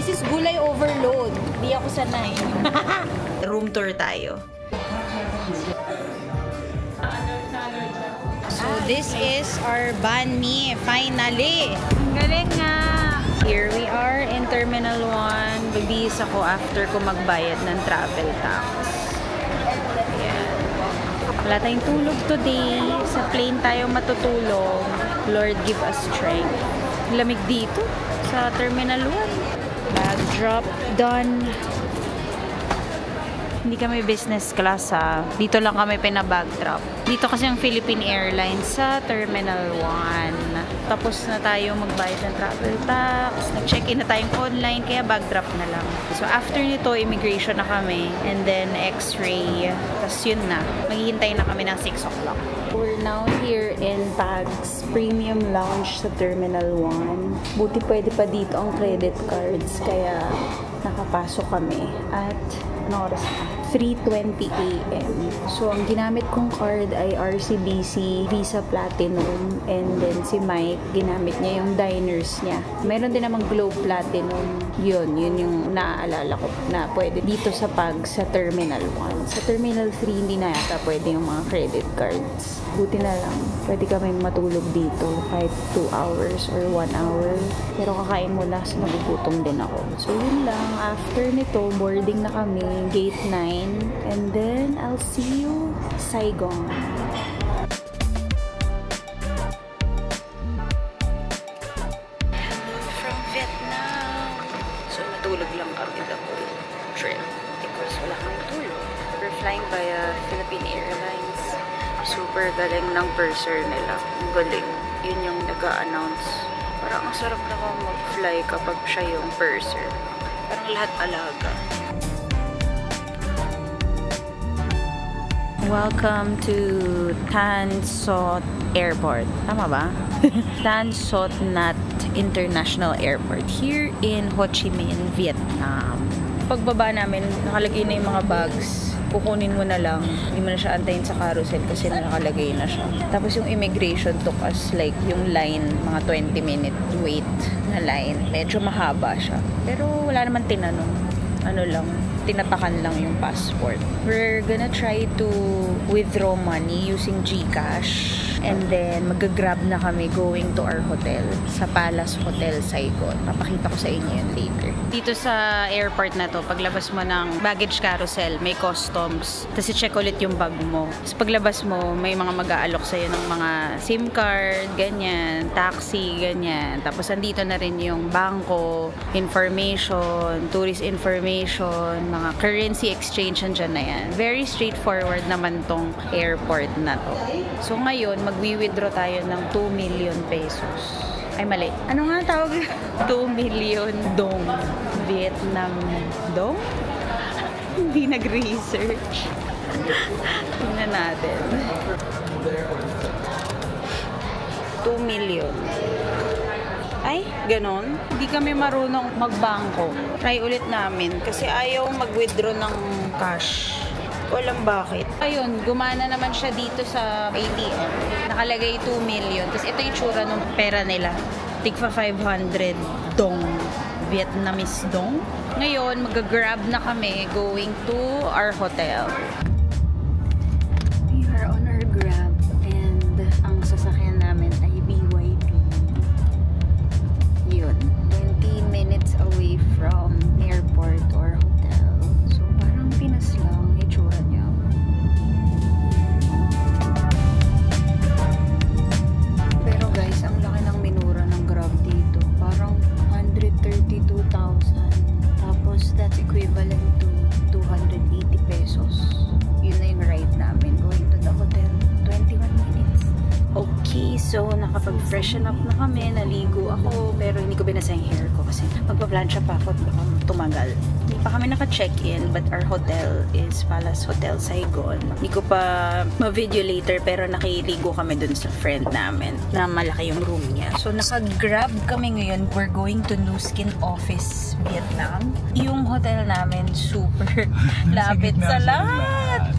This is gulay overload. Di ako sanay. Room tour tayo. So this is our banh mi. Finally! Ang galing nga! Here we are in Terminal 1. Bibihis ako after ko magbayad ng travel tax. Ayan. Wala tayong tulog today. Sa plane tayo matutulog. Lord give us strength. Lamig dito sa Terminal 1. Bag drop done. Hindi kami business class ha. Dito lang kami pinabag drop. Dito kasi ang Philippine Airlines sa Terminal 1. Tapos na tayo magbayad ng travel tax. Nag-check-in na tayong online kaya bag drop na lang. So after nito, immigration na kami. And then x-ray. Tapos yun na. Maghihintay na kami ng 6 o'clock. We're now here in Bags Premium Lounge sa Terminal 1. Buti pwede pa dito ang credit cards. Kaya nakapasok kami. At ano oras na? 3:20 AM. So, ang ginamit kong card ay RCBC Visa Platinum. And then si Mike, ginamit niya yung diners niya. Meron din namang Globe Platinum. Yun yung naaalala ko na pwede dito sa PAG sa Terminal 1. Sa Terminal 3, hindi na yata pwede yung mga credit cards. Buti na lang, pwede kami matulog dito kahit 2 hours or 1 hour. Pero kakain muna kasi nagugutom din ako. So, yun lang. After nito, boarding na kami. Gate 9. And then, I'll see you Saigon. From Vietnam. So, natulog lang kami the whole trip because wala kami tulog. We're flying via Philippine Airlines. Super galing ng purser nila. Ang galing. Yun yung nag-a-announce. Parang ang sarap na mag-fly kapag siya yung purser. Parang lahat alaga. Welcome to Tan Sot Airport. Tama ba? Tan Sot Nhat International Airport here in Ho Chi Minh, Vietnam. Pagbaba namin, nakalagay na yung mga bags. Kukunin mo na lang. Hindi mo na siya antayin sa carousel kasi nakalagay na siya. Tapos yung immigration took us like yung line, mga 20-minute wait na line. Medyo mahaba siya. Pero wala naman tinanong. Ano lang, tinatakan lang yung passport. We're gonna try to withdraw money using GCash. And then, mag-grab na kami going to our hotel. Sa Palace Hotel, Saigon. Papakita ko sa inyo yun later. Dito sa airport na to, paglabas mo ng baggage carousel, may customs. Tapos i-check ulit yung bag mo. Tapos paglabas mo, may mga mag-aalok sa'yo ng mga SIM card, ganyan, taxi, ganyan. Tapos andito na rin yung bangko, information, tourist information, mga currency exchange, andyan na yan. Very straightforward naman tong airport na to. So ngayon, magwi-withdraw tayo ng 2 million pesos. Ay, mali. Ano nga tawag? 2 million dong. Vietnam dong? Hindi nag-research. Tingnan natin. 2 million. Ay, ganon. Hindi kami marunong magbangko. Try ulit namin kasi ayaw mag-withdraw ng cash. Walang bakit. Ayun, gumana naman siya dito sa ATM. Nakalagay 2 million. Tapos ito yung tsura ng pera nila. Tigpa 500 dong. Vietnamese dong. Ngayon, mag-grab na kami going to our hotel. We are on our grab and ang sasakyan namin ay BYD. Yun. 20 minutes away from airport or hotel. So, parang Pinas lang. Pero guys, ang laki ng minura ng Grab dito. Parang 132,000. Tapos that's equivalent to 280 pesos. Yun na yung ride namin going to the hotel. 21 minutes. Okay, so nakapag-freshen up na kami. Naligo ako, pero hindi ko binasa yung hair ko kasi magpa-plancha pa ako at baka tumagal. Hindi pa kami naka-check-in, but our hotel is Palace Hotel Saigon. Hindi ko pa ma-video later, pero nakiligo kami dun sa friend namin na malaki yung room niya. So naka-grab kami ngayon. We're going to Nu Skin Office, Vietnam. Yung hotel namin super lapit sa lahat.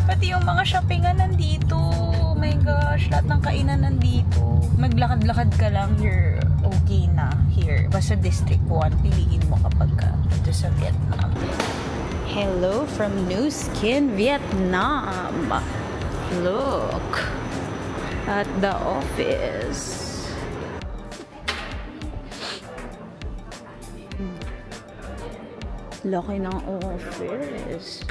Pati yung mga shoppingan nandito. Oh my gosh, lahat ng kainan nandito. Maglakad-lakad ka lang, you're okay na here. Basta District 1, piliin mo kapag sa Vietnam. Hello from Nu Skin, Vietnam. Look at the office. Laki ng office.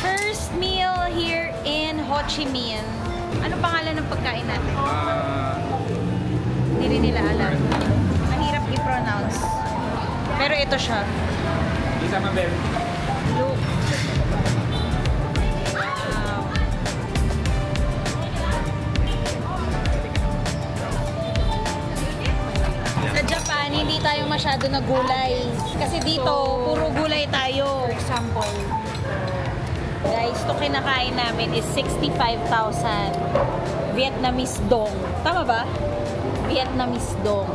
First meal here in Ho Chi Minh. Ano pangalan ng pagkain natin? Hindi rin nila alam. Mahirap i-pronounce. Pero ito siya. Look. Sa Japan, hindi tayo masyado na gulay. Kasi dito, puro gulay tayo. For example, guys, ito kinakain namin is 65,000 Vietnamese dong. Tama ba? Vietnamese dong.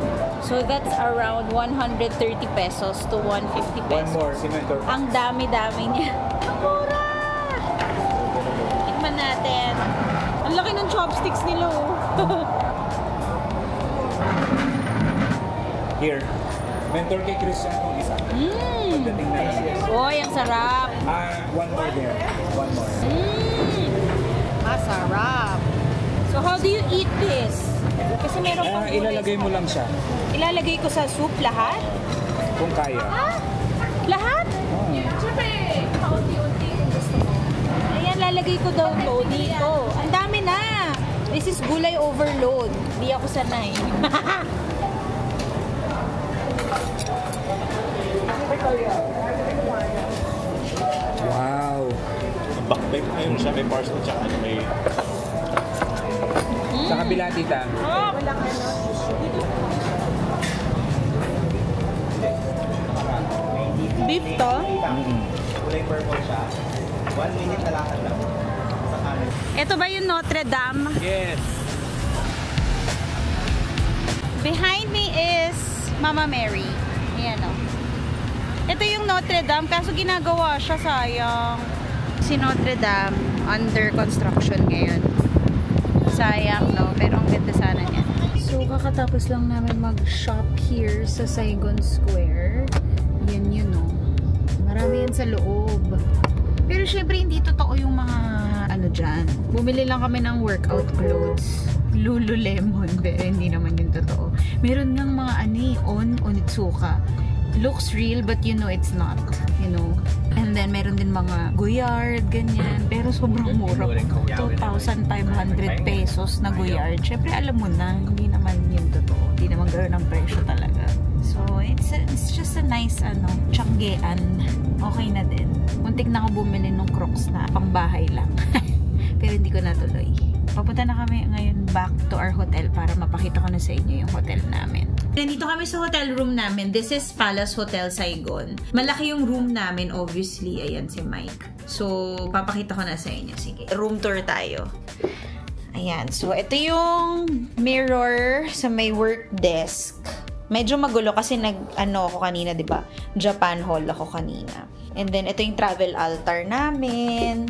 So that's around 130 pesos to 150 pesos. Ang dami-dami niya. Mura! Tikman natin. Ang laki ng chopsticks nila, oh. Here. Mentor kay Christian kung isa. Pagdating na lang. Oy, ang sarap. One more there. One more. Masarap. So how do you eat this? Kasi meron pang ilalagay mo lang siya. Ilalagay ko sa soup lahat? Kung kaya. Lahat? Ayan, lalagay ko daw to dito. Ang dami na. This is gulay overload. Di ako sanay. Wow. Backbite na yun siya. May parcel tsaka may... Sa kabila, tita. Beef to? Kulay purple siya. 1 minute na lakad lang. Sa kanan. Ito ba yung Notre Dame? Yes. Behind me is Mama Mary. Ayan o. Ito yung Notre Dame, kaso ginagawa siya, sayang. Si Notre Dame, under construction ngayon. Sayang, no? Pero ang ganda sana niya. So, kakatapos lang namin mag-shop here sa Saigon Square. Yan yun, no? Marami yan sa loob. Pero syempre, hindi totoo yung mga ano dyan. Bumili lang kami ng workout clothes. Lululemon, pero hindi naman yung totoo. Meron ngang mga Onitsuka. Looks real, but you know it's not. You know? And then, meron din mga Goyard, ganyan. Pero sobrang mura. 2,500 pesos na Goyard. Syempre, alam mo na, hindi naman yung totoo. Hindi naman gano'n ang presyo talaga. So, it's just a nice, tiyanggean. Okay na din. Muntik na ako bumili ng Crocs na pangbahay lang. Pero hindi ko natuloy. Papunta na kami ngayon back to our hotel para mapakita ko na sa inyo yung hotel namin. Nandito kami sa hotel room namin. This is Palace Hotel Saigon. Malaki yung room namin, obviously. Ayan si Mike. So, papakita ko na sa inyo. Sige, room tour tayo. Ayan. So, ito yung mirror sa may work desk. Medyo magulo kasi ako kanina, 'di ba? Japan haul ako kanina. And then ito yung travel altar namin.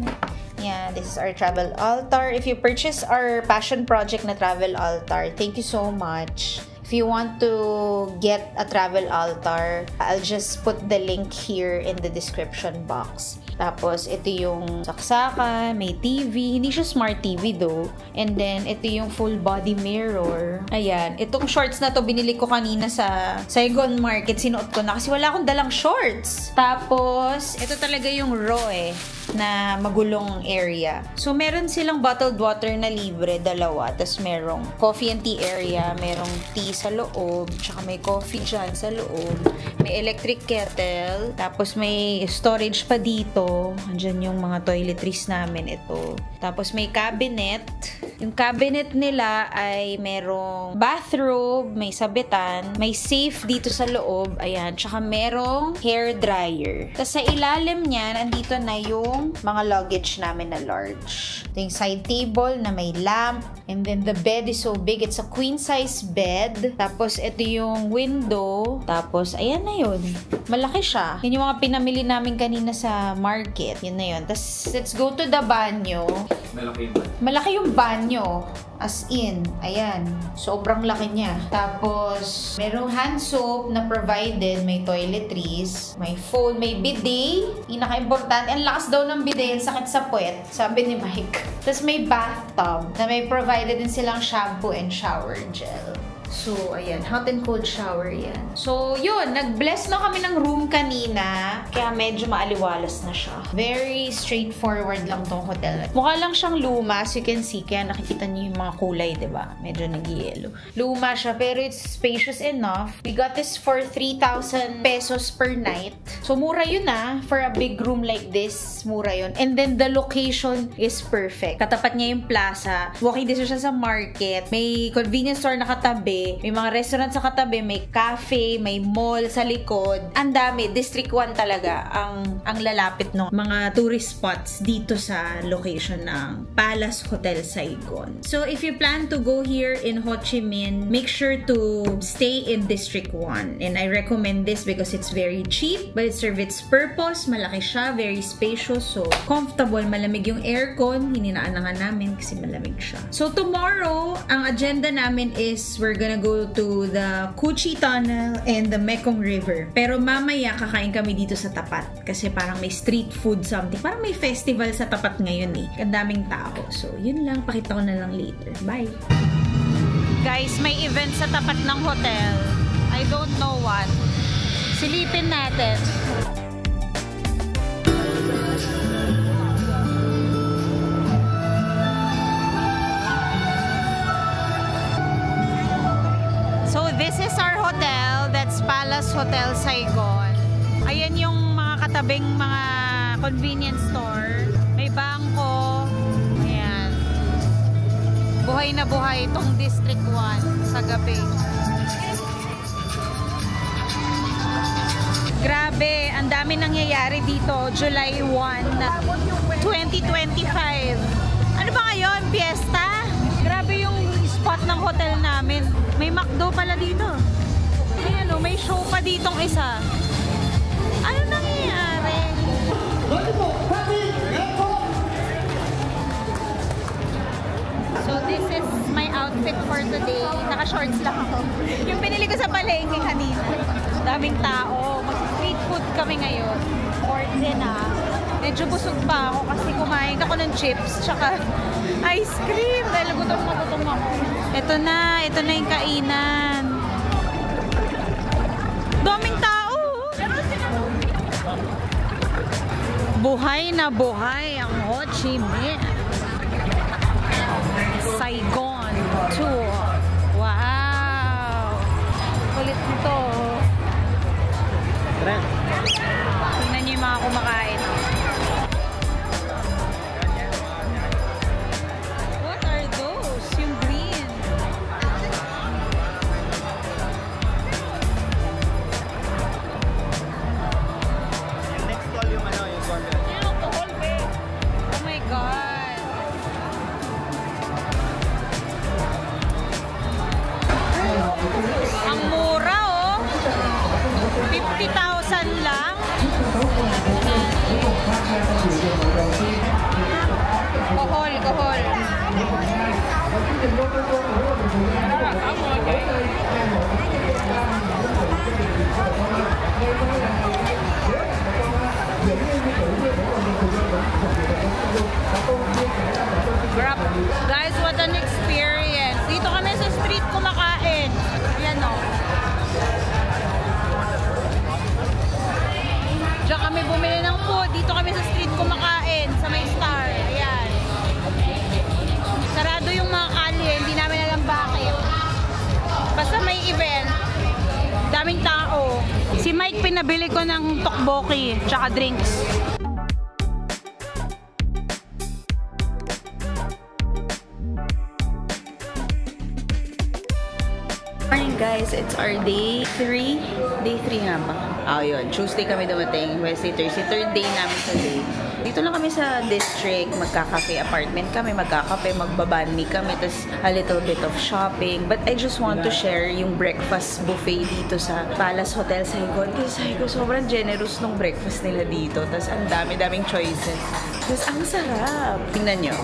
Yeah, this is our travel altar. If you purchase our passion project na travel altar, thank you so much. If you want to get a travel altar, I'll just put the link here in the description box. Tapos, ito yung saksakan, may TV. Hindi siya smart TV though. And then, ito yung full body mirror. Ayan. Itong shorts na to, binili ko kanina sa Saigon Market. Sinuot ko na kasi wala akong dalang shorts. Tapos, ito talaga yung Roe na magulong area. So, meron silang bottled water na libre, dalawa. Tapos, merong coffee and tea area. Merong tea sa loob. Tsaka may coffee dyan sa loob. May electric kettle. Tapos, may storage pa dito. Andyan yung mga toiletries namin. Ito. Tapos, may cabinet. Yung cabinet nila ay merong bathrobe, may sabitan, may safe dito sa loob. Ayan. Tsaka merong hair dryer. Tapos, sa ilalim niyan, andito na yung mga luggage namin na large. Ito yung side table na may lamp. And then the bed is so big. It's a queen size bed. Tapos ito yung window. Tapos ayan na yun. Malaki siya. Yun yung mga pinamili namin kanina sa market. Yun na yun. Tapos let's go to the banyo. Malaki yung banyo. As in, ayan. Sobrang laki niya. Tapos, merong hand soap na provided. May toiletries. May phone. May bidet. Pinaka-importante. Ang lakas daw ng bidet. Ang sakit sa puwet. Sabi ni Mike. Tapos may bathtub na may provided din silang shampoo and shower gel. So, ayan. Hot and cold shower yan. So, yun. Nag-bless na kami ng room kanina. Kaya medyo maaliwalas na siya. Very straightforward lang tong hotel. Mukha lang siyang luma. As you can see, kaya nakikita niyo yung mga kulay, diba? Medyo nag-yellow. Luma siya, pero it's spacious enough. We got this for 3,000 pesos per night. So, mura yun For a big room like this, mura yun. And then, the location is perfect. Katapat niya yung plaza. Walking distance siya sa market. May convenience store na katabi. May mga restaurant sa katabi, may cafe, may mall sa likod. Ang dami. District 1 talaga ang lalapit ng mga tourist spots dito sa location ng Palace Hotel Saigon. So, if you plan to go here in Ho Chi Minh, make sure to stay in District 1. And I recommend this because it's very cheap, but it serves its purpose. Malaki siya, very spacious, so comfortable. Malamig yung aircon. Hininaan na nga namin kasi malamig siya. So, tomorrow, ang agenda namin is we're gonna go to the Cu Chi Tunnel and the Mekong River. Pero mamaya kakain kami dito sa tapat kasi parang may street food something. Parang may festival sa tapat ngayon Ang daming tao. So, yun lang. Pakita ko na lang later. Bye! Guys, may event sa tapat ng hotel. I don't know what. Silipin natin. So, this is our hotel. That's Palace Hotel Saigon. Ayan yung mga katabing mga convenience store. May bangko. Ayan. Buhay na buhay itong District 1 sa gabi. Grabe, ang dami nangyayari dito. July 1, 2025. Ano ba ngayon? Fiesta? Grabe yung spot ng hotel namin. May McDo pala dito. Ayan o, may show pa ditong isa. Ano nangyayari? So this is my outfit for today. Naka-shorts lang ako. Yung pinili ko sa palengke kanina. Daming tao. Mag-street food kami ngayon. Order na. Medyo busog pa ako kasi kumain ako ng chips tsaka ice cream. Dahil gutom ako. Ito na yung kainan. Daming tao. Buhay na buhay ang Ho Chi Minh. Saigon tour. Wow. Kulit nito. Tingnan niyo yung mga kumakain. What are those? Yung green. Yung next stall yung yung corner. Oh my God. Ang mura 50,000 lang. Kohol. Guys, what an experience. Dito kami sa street kumakain. Ayan o. Diyan kami bumili ng food. Dito kami sa street kumakain. Sa may Star. Ayan. Sarado yung mga kalye. Hindi namin alam bakit. Basta may event. Daming tao. Si Mike pinabili ko ng tteokbokki. Tsaka drinks. Morning guys, it's our day 3. Day 3 nga ba? Yun. Tuesday kami dumating, Wednesday, Thursday. Third day namin today. Dito lang kami sa district, magkakafe apartment kami, magkakape, magbabani kami, tas a little bit of shopping. But I just want to share yung breakfast buffet dito sa Palace Hotel Saigon. Kasi sabi ko, sobrang generous nung breakfast nila dito. Tas ang dami-daming choices. Tas ang sarap. Tingnan nyo.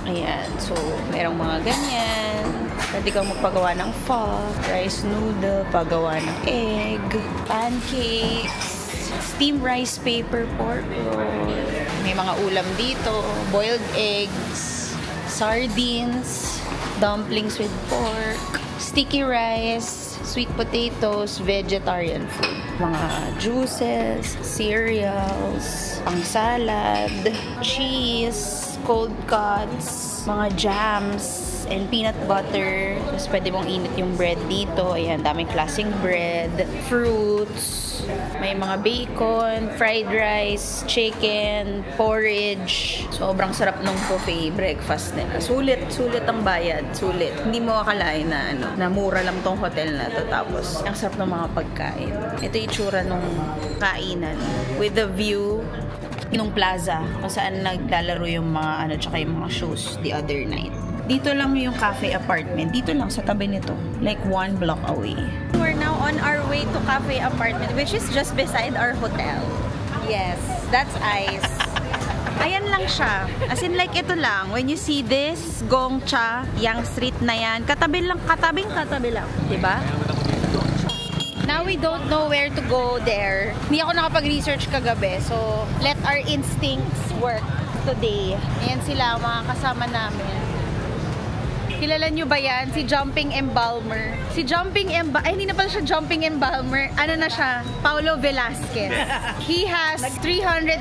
Ayan. So, merong mga ganyan. Pwede kang magpagawa ng pho, rice noodle, pagawa ng egg, pancakes, steamed rice paper pork roll. May mga ulam dito, boiled eggs, sardines, dumplings with pork, sticky rice, sweet potatoes, vegetarian food. Mga juices, cereals, pang salad, cheese, cold cuts, mga jams, and peanut butter. Tapos pwede mong init yung bread dito. Ayan, daming klaseng bread, fruits, may mga bacon, fried rice, chicken, porridge. Sobrang sarap ng buffet breakfast nila. Sulit ang bayad. Sulit. Hindi mo akalain na mura lang tong hotel na to. Tapos, ang sarap ng mga pagkain. Ito yung itsura nung kainan. With the view nung plaza kung saan naglalaro yung mga tsaka yung mga shows the other night. Dito lang yung cafe apartment. Dito lang sa tabi nito. Like 1 block away. We're now on our way to cafe apartment, which is just beside our hotel. Yes, that's ice. Ayan lang siya. As in like ito lang. When you see this, Gongcha, Yang Street na yan, katabi lang. Diba? Now we don't know where to go there. Hindi ako nakapag-research kagabi. So, let our instincts work today. Ayan sila, mga kasama namin. Kilala nyo ba yan? Si Jumping Embalmer. Hindi na pala siya Jumping Embalmer. Ano na siya? Paulo Velasquez. He has 300,000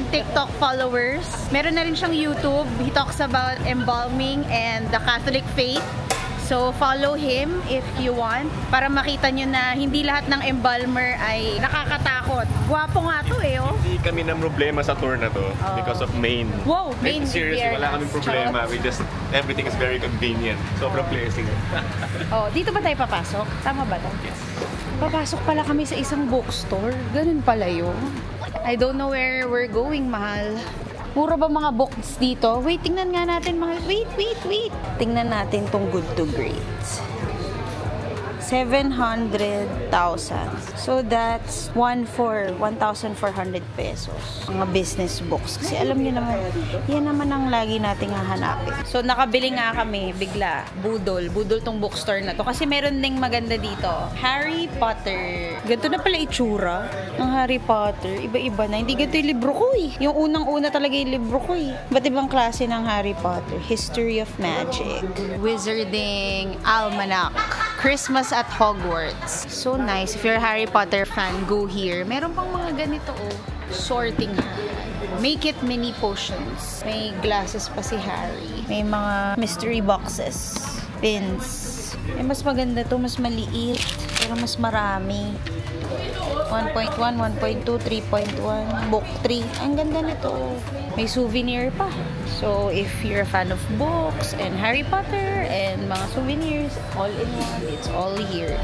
TikTok followers. Meron na rin siyang YouTube. He talks about embalming and the Catholic faith. So, follow him if you want. Para makita nyo na hindi lahat ng embalmer ay nakakatakot. Gwapo nga to oh. Hindi kami na problema sa tour na to because of Maine. Wow, Maine. Seriously, wala kaming problema. Everything is very convenient. Sobrang blessing. Dito ba tayo papasok? Tama ba to? Yes. Papasok pala kami sa isang bookstore. Ganun pala yun. I don't know where we're going, mahal. Mura ba mga books dito? Wait, tingnan nga natin mga... Wait. Tingnan natin tong Good to Great. 700,000. So that's 1,400 pesos. Mga business books. Kasi alam niyo naman, yan naman ang lagi nating hahanapin. So nakabili nga kami bigla. Budol tong bookstore na to. Kasi meron ding maganda dito. Harry Potter. Ganito na pala itsura ng Harry Potter. Iba-iba na. Hindi ganito yung libro ko eh. Yung unang-una talaga yung libro ko eh. Ba't ibang klase ng Harry Potter? History of Magic. Wizarding Almanac. Christmas at Hogwarts. So nice. If you're a Harry Potter fan, go here. Meron pang mga ganito sorting. Make it mini potions. May glasses pa si Harry. May mga mystery boxes. Pins. Mas maganda to. Mas maliit. Pero mas marami. 1.1, 1.2, 3.1, book 3. Ang ganda nito. May souvenir pa. So, if you're a fan of books and Harry Potter and mga souvenirs, all in one, it's all here.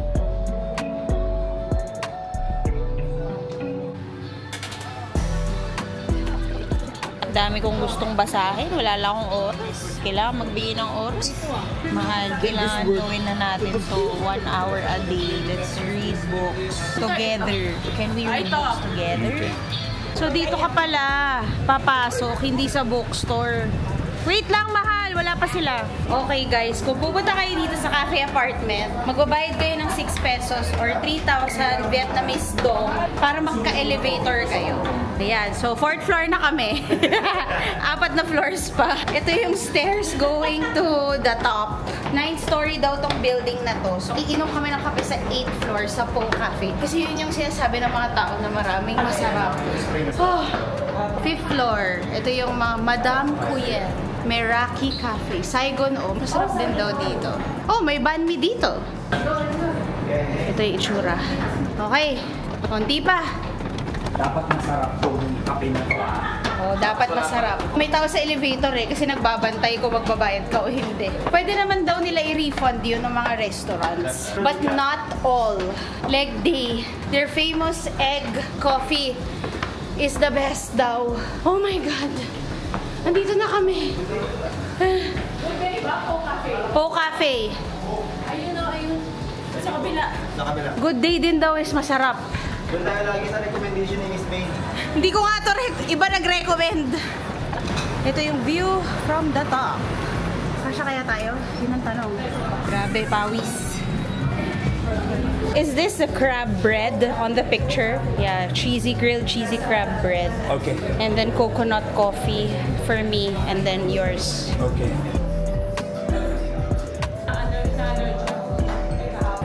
Dami kong gustong basahin. Wala lang akong oras. Kailangan magbigay ng oras. Mahal. Kailangan gawin na natin to 1 hour a day. Let's read books together. Can we read books together? So, dito ka pala papasok, hindi sa bookstore. Wait lang, mahal. Wala pa sila. Okay, guys. Kung pupunta kayo dito sa cafe apartment, magbabayad kayo ng 6 pesos or 3,000 Vietnamese dong para magka-elevator kayo. Ayan. So, 4th floor na kami. 4 na floors pa. Ito yung stairs going to the top. 9th story daw tong building na to. So, iinom kami ng kape sa 8th floor sa Po Cafe. Kasi yun yung sinasabi ng mga tao na maraming masarap. 5th floor. Ito yung mga Madame Cuyen. Meraki Cafe. Saigon masarap din daw dito. May banh mi dito. Ito yung itsura. Okay. Konti pa. Dapat masarap tong kape na to dapat masarap. May tao sa elevator kasi nagbabantay kung magbabayad ka o hindi. Pwede naman daw nila i-refund yun ng mga restaurants. But not all. Leg day. Their famous egg coffee is the best daw. Oh my God. Nandito na kami. Po Cafe. Ayun. Sa kabila. Good day din daw is masarap. Doon tayo lagi sa recommendation ni Miss May. Hindi ko nga ito iba nag-recommend. Ito yung view from the top. Kasya kaya tayo? Yun ang tanong. Grabe, pawis. Is this the crab bread on the picture? Yeah, grilled cheesy crab bread. Okay. And then coconut coffee for me, and then yours. Okay.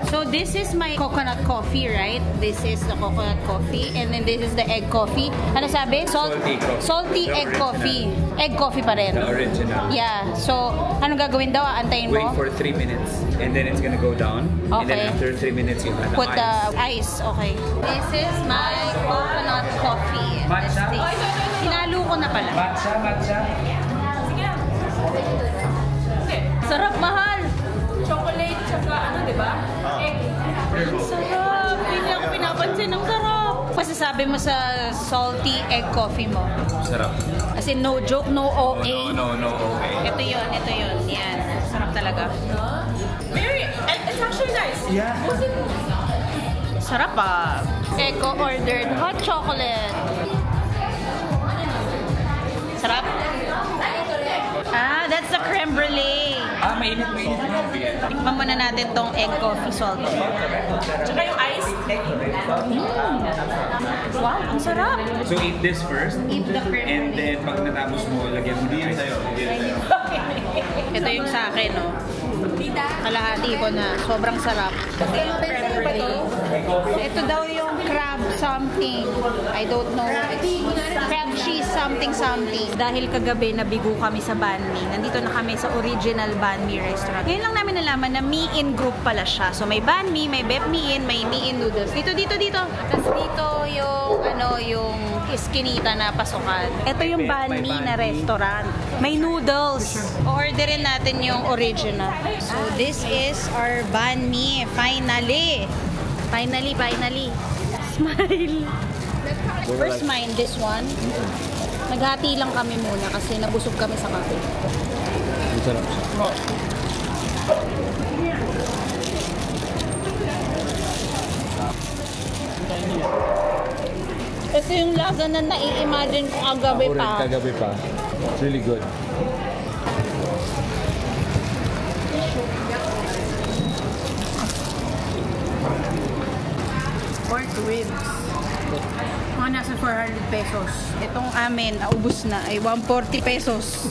So this is my coconut coffee, right? This is the coconut coffee, and then this is the egg coffee. Ano sabi? Salty coffee. Salty The egg original. coffee. Egg coffee pa rin. The original. Yeah. So, anong gagawin daw? Antayin Wait mo? for 3 minutes, and then it's gonna go down. And then Okay. after 3 minutes, you add Put the the ice. ice. Okay. This is my coconut coffee. Matcha? Sinalo ko na pala. Matcha, matcha. Sarap, mahal. Chocolate, tsaka ano, di ba? Egg. Sarap. Hindi ako pinapansin. Ang sarap. Masasabi mo sa salty egg coffee mo? Sarap. As in, no joke, no OA. No, okay. Ito yun, ito yun. Yan. Sarap talaga. Very, it's actually nice. Yeah. Sarap ah. Echo ordered hot chocolate. Sarap? Ah, that's the creme brulee. Mainit. Tikman muna natin tong egg coffee salty. Tsaka yung ice. Wow, ang sarap. So eat this first, Eat the creme and brulee. then pag natapos mo, lagyan mo din tayo. Ito yung sa akin, no? Kalahati ko na. Sobrang sarap. Ito yung creme brulee. Ito daw yung crab something. I don't know. Crab cheese something. Dahil kagabi nabigo kami sa banh mi. Nandito na kami sa original banh mi restaurant. Ngayon lang namin nalaman na Mi-In group pala siya. So may banh mi, may Bep Mi-In, may Mi-In noodles. Dito. Tapos dito yung iskinita na pasukan. Ito yung banh mi na restaurant. May noodles. Orderin natin yung original. So this is our banh mi. Finally. Smile. First mine, this one. Naghati lang kami muna kasi nabusog kami sa kape. Sarap siya. Ito yung lasa na nai-imagine ko kagabi pa. Kagabi pa. It's really good. Pork ribs. Mga nasa 400 pesos. Itong amin, naubos na, ay 140 pesos.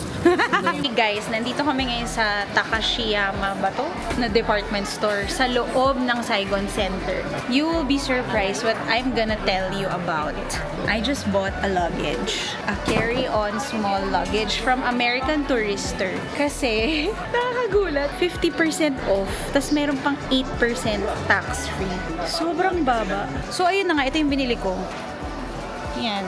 Hey guys, nandito kami ngayon sa Takashiyama ba to? Na department store sa loob ng Saigon Center. You will be surprised what I'm gonna tell you about. I just bought a luggage. A carry-on small luggage from American Tourister. Kasi, nakakagulat, 50% off. Tapos meron pang 8% tax-free. Sobrang baba. So ayun na nga, ito yung binili ko. Yan.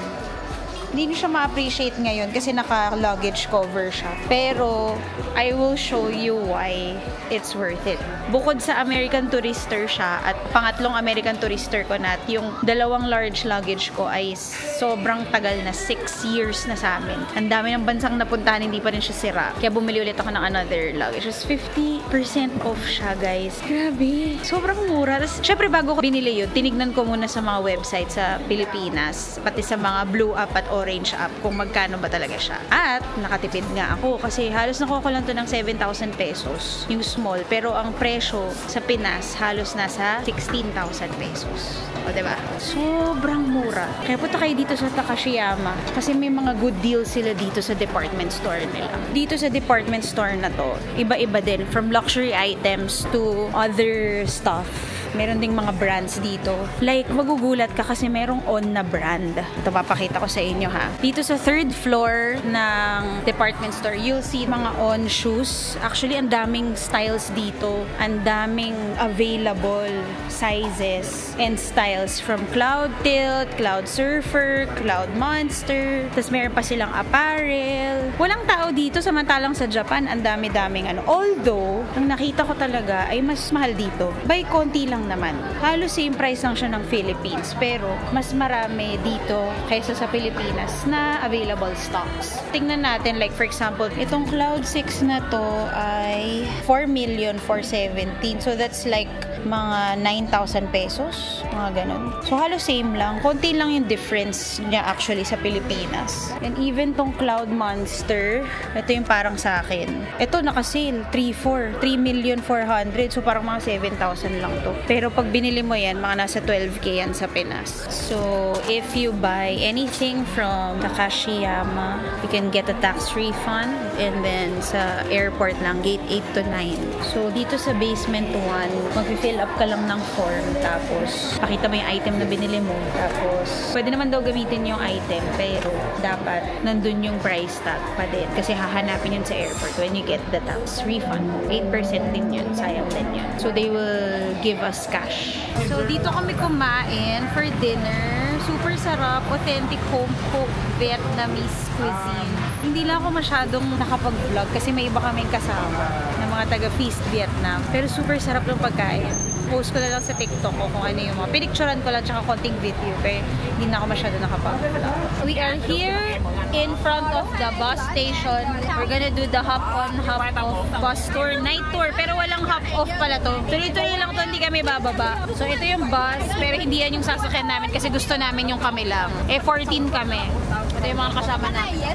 Hindi nyo siya ma-appreciate ngayon kasi naka-luggage cover siya. Pero, I will show you why it's worth it. Bukod sa American Tourister siya at pangatlong American Tourister ko na at yung dalawang large luggage ko ay sobrang tagal na, 6 years na sa amin. Ang dami ng bansang napuntahan, hindi pa rin siya sira. Kaya bumili ulit ako ng another luggage. Just 50% off siya, guys. Grabe. Sobrang mura. Tapos, syempre bago ko binili yun, tinignan ko muna sa mga website sa Pilipinas, pati sa mga Blue App at Orange App kung magkano ba talaga siya. At nakatipid nga ako kasi halos nakuha ko lang to ng 7,000 pesos yung small, pero ang presyo sa Pinas halos nasa 16,000 pesos. O diba? Sobrang mura. Kaya punta kayo dito sa Takashiyama kasi may mga good deals sila dito sa department store nila. Dito sa department store na to, iba-iba din, from luxury items to other stuff. Meron ding mga brands dito. Like, magugulat ka kasi merong On na brand. Ito, papakita ko sa inyo ha. Dito sa 3rd floor ng department store, you'll see mga On shoes. Actually, ang daming styles dito. Ang daming available sizes and styles from Cloud Tilt, Cloud Surfer, Cloud Monster. Tapos meron pa silang apparel. Walang tao dito, samantalang sa Japan, ang dami-daming ano. Although, ang nakita ko talaga ay mas mahal dito. By konti lang naman. Halos same price lang siya ng Philippines, pero mas marami dito kaysa sa Pilipinas na available stocks. Tingnan natin, like for example, itong Cloud 6 na to ay 4,417,000. So that's like mga 9,000 pesos, mga ganun. So, halos same lang. Konti lang yung difference niya actually sa Pilipinas. And even tong Cloud Monster, ito yung parang sa akin. Ito naka-sale, 3,400,000. So, parang mga 7,000 lang to. Pero pag binili mo yan, mga nasa 12K yan sa Pinas. So, if you buy anything from Takashiyama, you can get a tax refund. And then, sa airport lang, gate 8 to 9. So, dito sa basement 1, mag-fill up ka lang ng form. Tapos, pakita mo yung item na binili mo. Tapos, pwede naman daw gamitin yung item. Pero, dapat nandun yung price tag pa din. Kasi hahanapin yun sa airport when you get the tax refund. 8% din yun. Sayang din yun. So, they will give us cash. So, dito kami kumain for dinner. Super sarap. Authentic home-cooked Vietnamese cuisine. Hindi lang ako masyadong nakapag-vlog kasi may iba kaming kasama na mga taga-Feast Vietnam. Pero super sarap ng pagkain. Post ko na lang sa TikTok ko kung ano yung mga pinicturean ko lang tsaka konting video. Pero hindi na ako masyado nakapag-vlog. We are here in front of the bus station. We're gonna do the hop-on, hop-off bus tour. Night tour. Pero walang hop-off pala to. Tuloy-tuloy lang to, hindi kami bababa. So ito yung bus, pero hindi yan yung sasakyan namin kasi gusto namin yung kami lang. 14 kami. Ito yung mga kasama namin.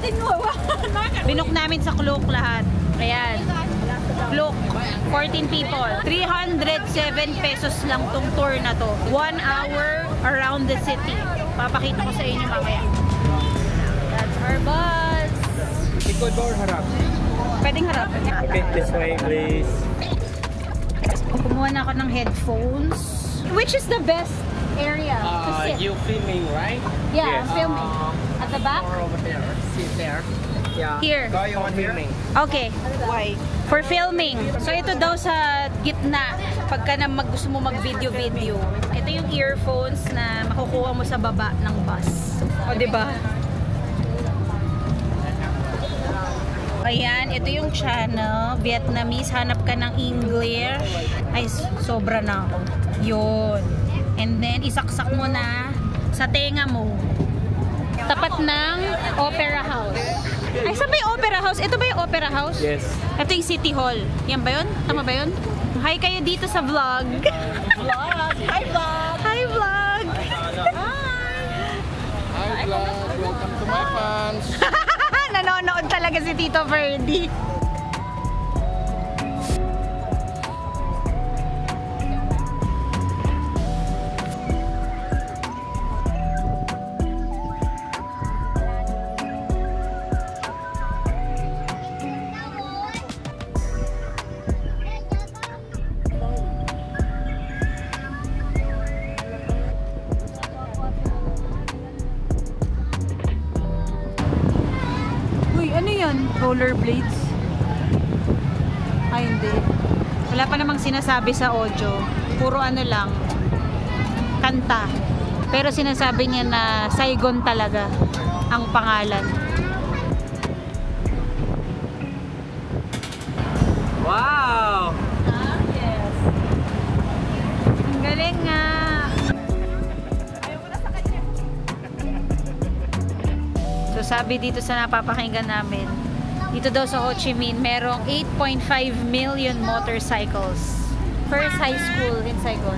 Binook namin sa Klook lahat. Ayan. Klook. 14 people. 307 pesos lang tong tour na to. 1 hour around the city. Papakita ko sa inyo mamaya. That's our bus. Likod ba or harap? Pwedeng harap. Okay, this way please. Kumuha na ako ng headphones. Which is the best area to sit? You filming, right? Yeah, I'm filming. At the back? Or over there. Sit there. Yeah. Here. Ikaw yung filming. Okay. Why? For filming. So ito daw sa gitna pagka na gusto mo mag-video-video. Ito yung earphones na makukuha mo sa baba ng bus. O, diba? Ayan, ito yung channel. Vietnamese. Hanap ka ng English. Ay, sobra na ako. Yun. And then, isaksak mo na sa tenga mo. Tapat ng Opera House. Ay, saan ba yung Opera House? Ito ba yung Opera House? Yes. Ito yung City Hall. Yan ba yun? Tama ba yun? Hi kayo dito sa vlog. Vlog! Hi, vlog! Hi vlog! Hi vlog! Welcome to my fans! Nanonood talaga si Tito Ferdy. Rollerblades. Ay, hindi. Wala pa namang sinasabi sa audio. Puro ano lang, kanta. Pero sinasabi niya na Saigon talaga ang pangalan. Wow! Yes. Ang galing nga. So sabi dito sa napapakinggan namin, dito daw sa Ho Chi Minh, merong 8.5 million motorcycles. First high school in Saigon.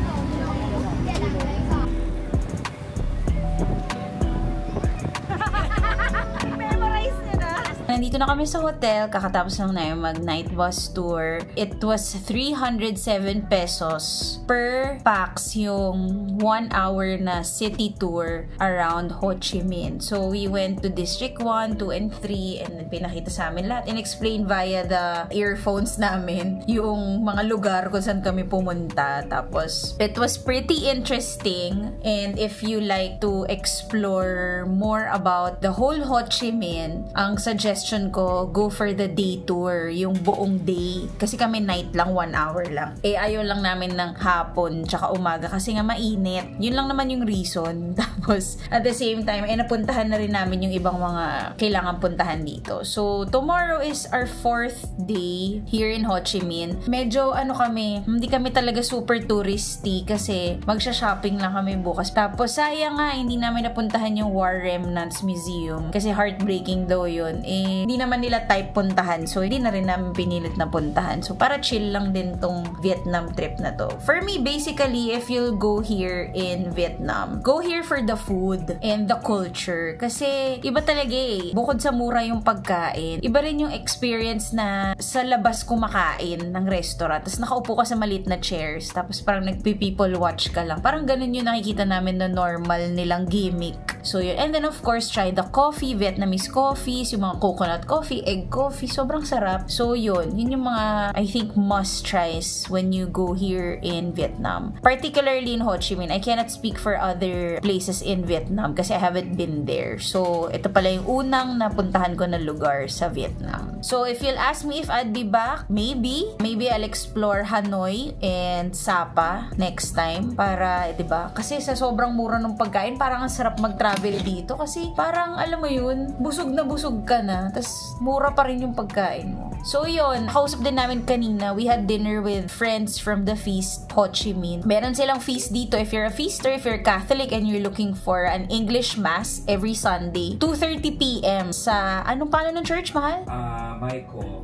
Memorize niya na. Nandito na kami sa hotel. Kakatapos lang na yung mag-night bus tour. It was 307 pesos per pax yung 1 hour na city tour around Ho Chi Minh. So, we went to District 1, 2, and 3 and then pinakita sa amin lahat. In-explain via the earphones namin yung mga lugar kung saan kami pumunta. Tapos, it was pretty interesting and if you like to explore more about the whole Ho Chi Minh, ang suggestion ko, go for the day tour, yung buong day. Kasi kami night lang, 1 hour lang. Eh, ayaw lang namin ng hapon tsaka umaga kasi nga mainit. Yun lang naman yung reason. Tapos, at the same time, eh, napuntahan na rin namin yung ibang mga kailangan puntahan dito. So, tomorrow is our 4th day here in Ho Chi Minh. Medyo, hindi kami talaga super touristy kasi magsha-shopping lang kami bukas. Tapos, sayang nga, hindi namin napuntahan yung War Remnants Museum kasi heartbreaking daw yun. Eh, hindi hindi naman nila type puntahan. So, hindi na rin namin pinilit na puntahan. So, para chill lang din tong Vietnam trip na to. For me, basically, if you'll go here in Vietnam, go here for the food and the culture. Kasi, iba talaga eh. Bukod sa mura yung pagkain, iba rin yung experience na sa labas kumakain ng restaurant. Tapos nakaupo ka sa maliit na chairs. Tapos parang nagpi-people watch ka lang. Parang ganun yung nakikita namin na normal nilang gimmick. So, yun. And then, of course, try the coffee, Vietnamese coffees, yung mga coconut coffee, egg coffee. Sobrang sarap. So, yun. Yun yung mga, I think, must-tries when you go here in Vietnam. Particularly in Ho Chi Minh. I cannot speak for other places in Vietnam kasi I haven't been there. So, ito pala yung unang napuntahan ko na lugar sa Vietnam. So, if you'll ask me if I'd be back, maybe I'll explore Hanoi and Sapa next time para, 'di ba? Kasi sa sobrang mura ng pagkain, parang ang sarap mag-travel dito kasi parang alam mo 'yun, busog na busog ka na, tas mura pa rin yung pagkain mo. So, yun, kausap din namin kanina. We had dinner with friends from the Feast Ho Chi Minh. Meron silang feast dito. If you're a feaster, if you're Catholic and you're looking for an English Mass every Sunday, 2:30 p.m. sa, anong pangalan ng church, mahal?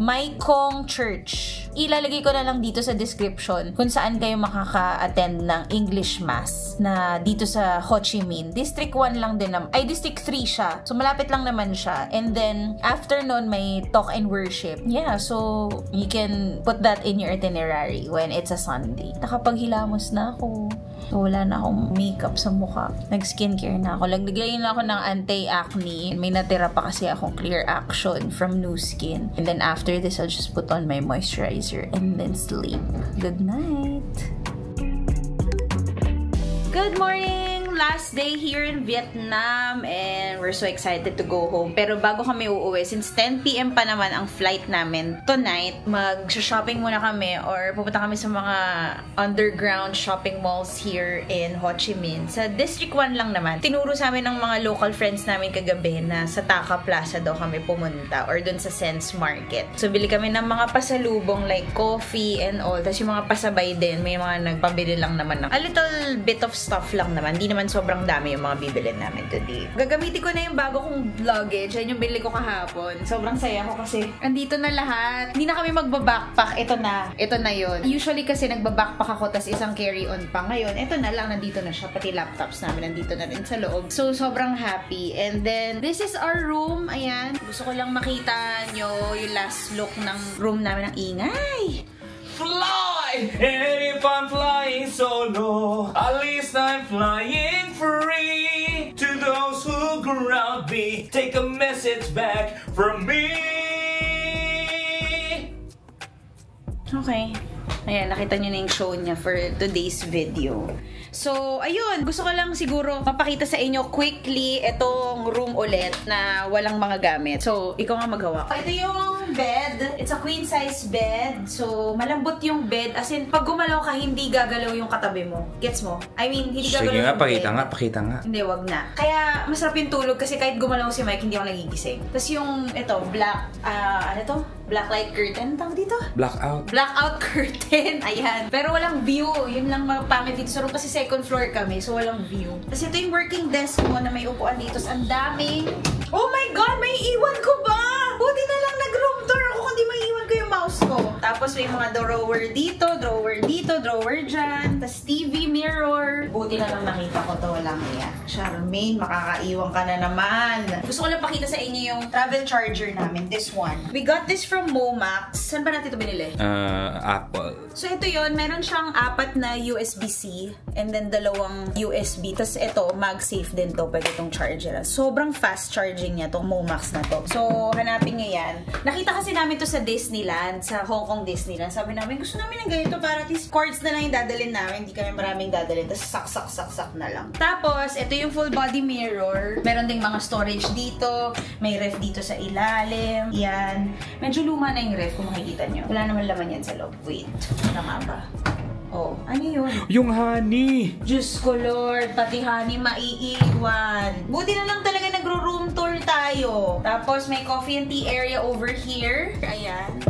Mai Kong Church. Ilalagay ko na lang dito sa description kung saan kayo makaka-attend ng English Mass na dito sa Ho Chi Minh. District 1 lang din naman. Ay, District 3 siya. So, malapit lang naman siya. And then, after nun, may talk and worship. Yeah, so, you can put that in your itinerary when it's a Sunday. Nakapaghilamos na ako. So, wala na akong makeup sa mukha. Nag-skincare na ako. Naglagay na ako ng anti-acne. May natira pa kasi akong Clear Action from Nu Skin. And then after this, I'll just put on my moisturizer and then sleep. Good night! Good morning! Last day here in Vietnam and we're so excited to go home. Pero bago kami uuwi, since 10 p.m. pa naman ang flight namin tonight, mag-shopping muna kami or pupunta kami sa mga underground shopping malls here in Ho Chi Minh. Sa District 1 lang naman. Tinuro sa amin ng mga local friends namin kagabi na sa Taka Plaza daw kami pumunta or dun sa Sense Market. So, bili kami ng mga pasalubong like coffee and all. Tapos yung mga pasabay din, may mga nagpabili lang naman ng a little bit of stuff lang naman. Hindi naman sobrang dami yung mga bibilin namin today. Gagamitin ko na yung bago kong luggage. Yan yung binili ko kahapon. Sobrang saya ko kasi andito na lahat. Hindi na kami magbabackpack. Ito na. Ito na yun. Usually kasi nagbabackpack ako tas isang carry-on pa. Ngayon, ito na lang. Nandito na siya. Pati laptops namin nandito na rin sa loob. So, sobrang happy. And then, this is our room. Ayan. Gusto ko lang makita nyo yung last look ng room namin. Ang ingay! Fly! And if I'm flying solo, at least I'm flying free. To those who ground me, take a message back from me. Okay. Ayan, nakita nyo na yung show niya for today's video. So, ayun. Gusto ko lang siguro mapakita sa inyo quickly itong room ulit na walang mga gamit. So, ikaw nga maghawa. Ito yung bed. It's a queen size bed. So, malambot yung bed. As in, pag gumalaw ka, hindi gagalaw yung katabi mo. Gets mo? I mean, hindi gagalaw yung bed. Pakita nga. Hindi, wag na. Kaya, masarap yung tulog kasi kahit gumalaw si Mike, hindi ako nagigising. Tapos yung, ito, black, ano to? Blacklight curtain. Tawag dito? Blackout. Blackout curtain. Ayan. Pero walang view. Yun lang mapangit dito sa room kasi second floor kami. So, walang view. Kasi ito yung working desk mo na may upuan dito. Ang daming... Oh my God! May iwan ko ba? Buti na lang nag-room tour ako kundi may iwan ko yung mouse ko. Tapos may mga drawer dito, drawer dyan. Tapos TV, mirror. Buti na lang nakita ko to. Walang iya. Charmaine, makakaiwan ka na naman. Gusto ko lang pakita sa inyo yung travel charger namin. This one. We got this from Momax. Saan ba natin ito binili? Apple. So, ito yun. Meron siyang 4 na USB-C and then 2 USB. Tapos ito, MagSafe din to. Pwede itong charger. Sobrang fast charging niya itong Momax na to. So, hanapin nyo yan. Nakita kasi namin to sa Disneyland, sa Hong Kong Disneyland. Sabi namin, gusto namin ng ganito para at least cords na lang yung dadalhin namin. Hindi kami maraming dadalhin. Tapos sak na lang. Tapos, ito yung full body mirror. Meron ding mga storage dito. May ref dito sa ilalim. Yan. Medyo luma na yung ref kung makikita nyo. Wala naman laman yan sa loob. Wait. Ano nga ba? Oh, ano yun? Yung honey! Diyos ko Lord, pati honey maiiwan. Buti na lang talaga nagro-room tour tayo. Tapos may coffee and tea area over here. Ayan.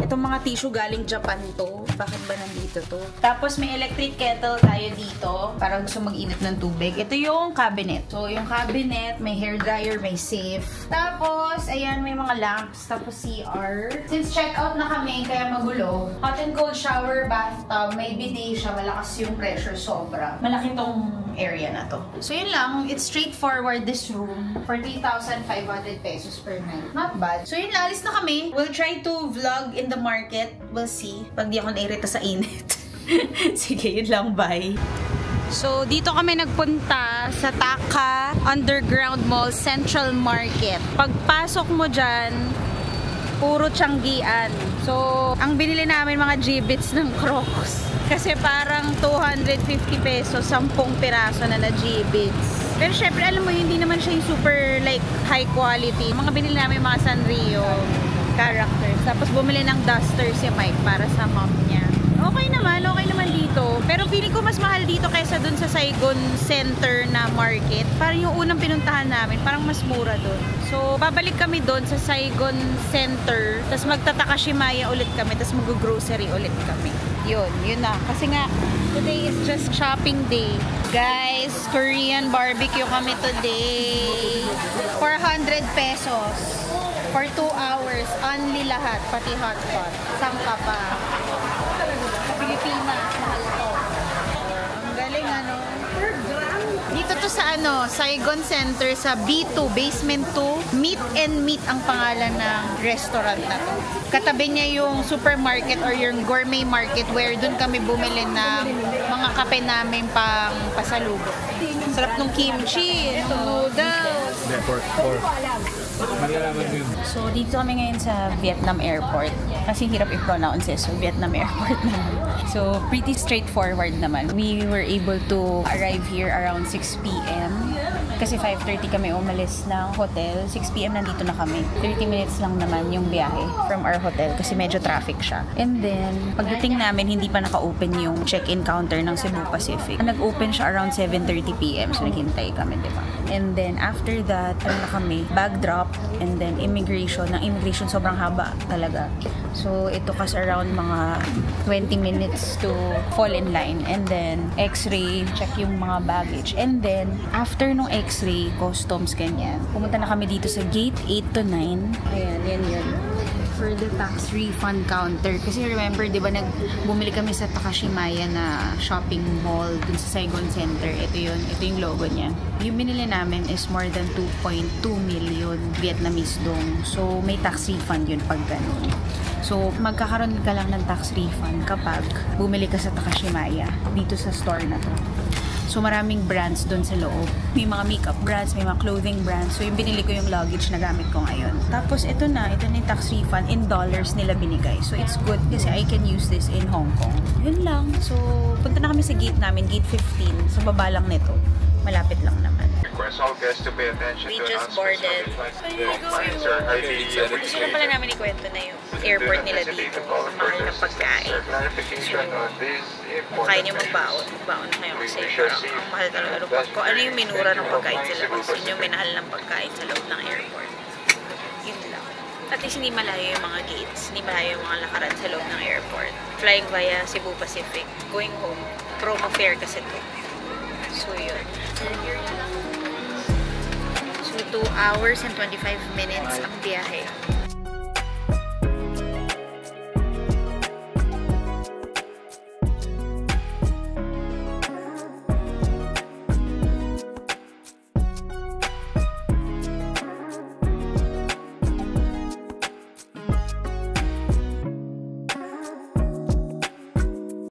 Itong mga tissue galing Japan to. Bakit ba nandito to? Tapos may electric kettle tayo dito para gusto mag-init ng tubig. Ito yung cabinet. So, yung cabinet, may hair dryer, may safe. Tapos, ayan, may mga lamps. Tapos CR. Since check-out na kami, kaya magulo. Hot and cold shower, bathtub, may bidet siya. Malakas yung pressure, sobra. Malaki tong area na to. So, yun lang. It's straightforward, this room. For 3,500 pesos per night. Not bad. So, yun lang. Alis na kami. We'll try to vlog in the market. We'll see. Pag di ako nairita sa init. Sige, yun lang. Bye. So, dito kami nagpunta sa Taka Underground Mall Central Market. Pagpasok mo dyan, puro tiyanggian. So, ang binili namin mga G-bits ng Crocs. Kasi parang 250 pesos, 10 piraso na G-bits. Pero syempre, alam mo, hindi naman siya yung super like high quality. Mga binili namin mga Sanrio characters. Tapos bumili ng duster si Mike para sa mom niya. Okay naman dito. Pero feeling ko mas mahal dito kaysa dun sa Saigon Center na market. Parang yung unang pinuntahan namin, parang mas mura dun. So, babalik kami dun sa Saigon Center. Tapos magtatakashimaya ulit kami. Tapos mag-grocery ulit kami. Yun na. Kasi nga, today is just shopping day. Guys, Korean barbecue kami today. 400 pesos. For 2 hours. Only lahat. Pati hot pot. Saan ka pa? Pilipinas, mahal to. Ang galing, ano? Dito to sa Saigon Center sa B2, Basement 2. Meat and Meat ang pangalan ng restaurant na to. Katabi niya yung supermarket or yung gourmet market where dun kami bumili ng mga kape namin pang pasalubong. Sarap nung kimchi, noodles. So, dito kami ngayon sa Vietnam Airport. Kasi hirap i-pronounce so Vietnam Airport naman. So, pretty straightforward naman. We were able to arrive here around 6 p.m. Kasi 5:30 kami umalis ng hotel. 6 p.m. nandito na kami. 30 minutes lang naman yung biyahe from our hotel kasi medyo traffic siya. And then, pagdating namin, hindi pa naka-open yung check-in counter ng Cebu Pacific. Nag-open siya around 7:30 p.m. So, naghintay kami, diba? And then, after that, na kami, bag drop, and then immigration. Ng immigration, sobrang haba talaga. So, it took us around mga 20 minutes to fall in line. And then, x-ray, check yung mga baggage. And then, after nung x-ray, customs, ganyan. Pumunta na kami dito sa gate 8 to 9. Ayan, yan. For the tax refund counter. Kasi remember, di ba, bumili kami sa Takashimaya na shopping mall dun sa Saigon Center. Ito yung logo niya. Yung binili namin is more than 2.2 million Vietnamese dong. So, may tax refund yun pag ganun. So, magkakaroon ka lang ng tax refund kapag bumili ka sa Takashimaya dito sa store na to. So, maraming brands doon sa loob. May mga makeup brands, may mga clothing brands. So, yung binili ko yung luggage na gamit ko ngayon. Tapos, ito na yung tax refund. In dollars nila binigay. So, it's good kasi I can use this in Hong Kong. Yun lang. So, punta na kami sa gate namin, gate 15. Sa baba lang nito. Malapit lang naman. Request all guests to pay attention We to just announcements boarded. of the flight. Gusto lang pala namin ikwento na yung airport nila dito. Ang mahal ng pagkain. Kung kaya niyo magbaon na kayo kasi parang ang mahal talaga. Kung ano yung minura ng pagkain sa labas, yun yung minahal ng pagkain sa loob ng airport. Yun lang. At least hindi malayo yung mga gates, hindi malayo yung mga lakaran sa loob ng airport. Flying via Cebu Pacific, going home, promo fare kasi to. So yun. So 2 hours and 25 minutes ang biyahe.